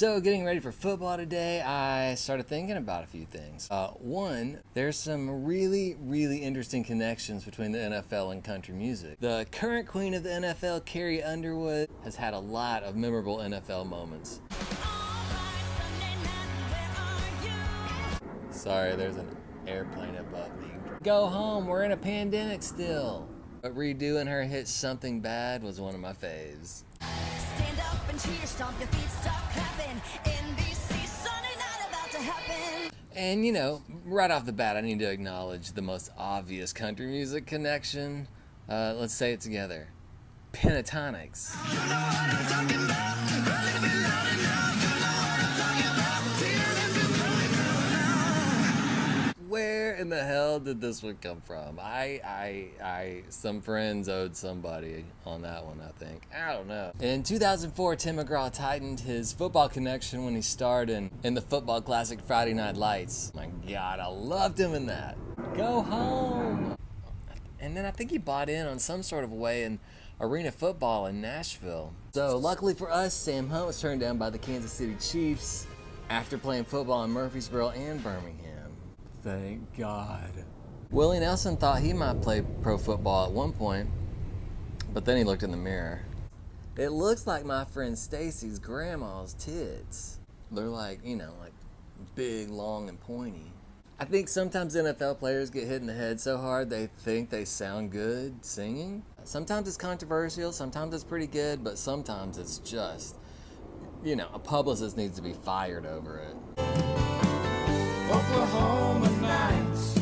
So getting ready for football today, I started thinking about a few things. One, there's some really interesting connections between the NFL and country music. The current queen of the NFL, Carrie Underwood, has had a lot of memorable NFL moments. Sorry, there's an airplane above me. Go home, we're in a pandemic still. But redoing her hit Something Bad was one of my faves. Stand up and cheer, stomp your feet, stop clapping. NBC, Sunday night about to happen. And you know, right off the bat, I need to acknowledge the most obvious country music connection. Let's say it together. Pentatonics. You know what I'm talking about. A little bit louder now. You know what I'm talking about. Feelings is going through now. Where in the hell did this one come from? Some friends owed somebody on that one, I think. I don't know. In 2004, Tim McGraw tightened his football connection when he starred in the football classic Friday Night Lights. My God, I loved him in that. Go home. And then I think he bought in on some sort of way in arena football in Nashville. So luckily for us, Sam Hunt was turned down by the Kansas City Chiefs after playing football in Murfreesboro and Birmingham. Thank God. Willie Nelson thought he might play pro football at one point, but then he looked in the mirror. It looks like my friend Stacy's grandma's tits. They're like, you know, like big, long, and pointy. I think sometimes NFL players get hit in the head so hard they think they sound good singing. Sometimes it's controversial, sometimes it's pretty good, but sometimes it's just, you know, a publicist needs to be fired over it. Oklahoma nights,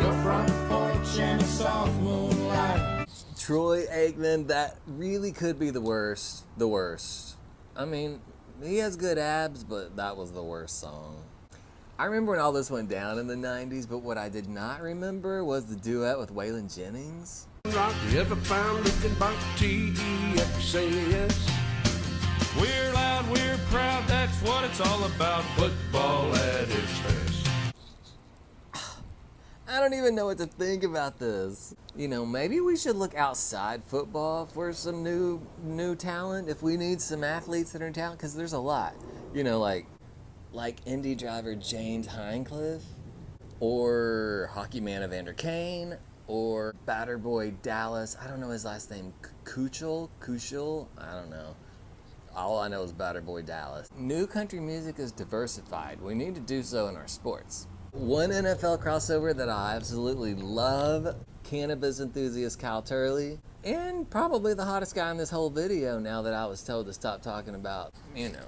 your front porch and a soft moonlight. Troy Aikman, that really could be the worst. The worst. I mean, he has good abs, but that was the worst song. I remember when all this went down in the 90s, but what I did not remember was the duet with Waylon Jennings. Rock you ever found looking back TEXAS. We're loud, we're proud, that's what it's all about. Football at its best. I don't even know what to think about this. You know, maybe we should look outside football for some new talent if we need some athletes that are in talent, because there's a lot. You know, like Indy driver James Hindclif, or hockey man Evander, or batter boy Dallas. I don't know his last name. Keuchel. I don't know. All I know is batter boy Dallas. New country music is diversified. We need to do so in our sports. One NFL crossover that I absolutely love, cannabis enthusiast Kyle Turley, and probably the hottest guy in this whole video now that I was told to stop talking about, you know.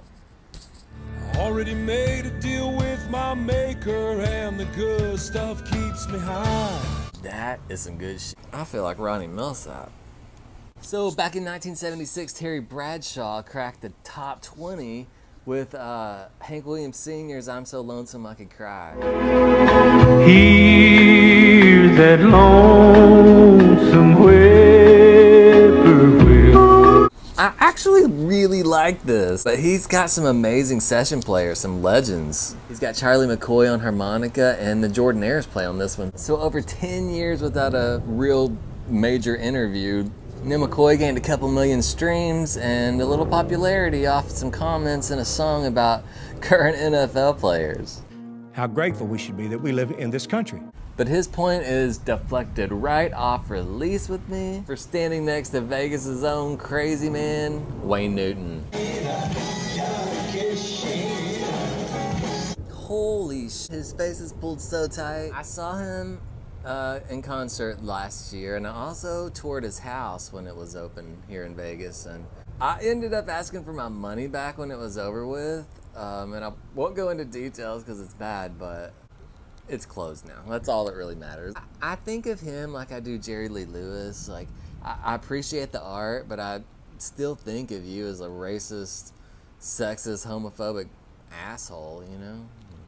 Already made a deal with my maker and the good stuff keeps me high. That is some good shit. I feel like Ronnie Millsap. So back in 1976, Terry Bradshaw cracked the top 20 with Hank Williams Sr.'s I'm So Lonesome I Could Cry. Hear that lonesome whippoorwill. I actually really like this, but he's got some amazing session players, some legends. He's got Charlie McCoy on harmonica and the Jordanaires play on this one. So over 10 years without a real major interview, Neal McCoy gained a couple million streams and a little popularity off some comments in a song about current NFL players. How grateful we should be that we live in this country. But his point is deflected right off Release With Me for standing next to Vegas' own crazy man, Wayne Newton. Holy shit, his face is pulled so tight. I saw him in concert last year, and I also toured his house when it was open here in Vegas, and I ended up asking for my money back when it was over with, and I won't go into details because it's bad, but it's closed now. That's all that really matters. I think of him like I do Jerry Lee Lewis. Like, I appreciate the art, but I still think of you as a racist, sexist, homophobic asshole, you know?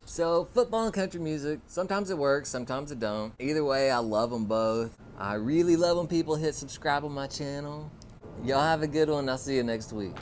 So football and country music, sometimes it works, sometimes it don't. Either way, I love them both. I really love when people hit subscribe on my channel. Y'all have a good one. I'll see you next week.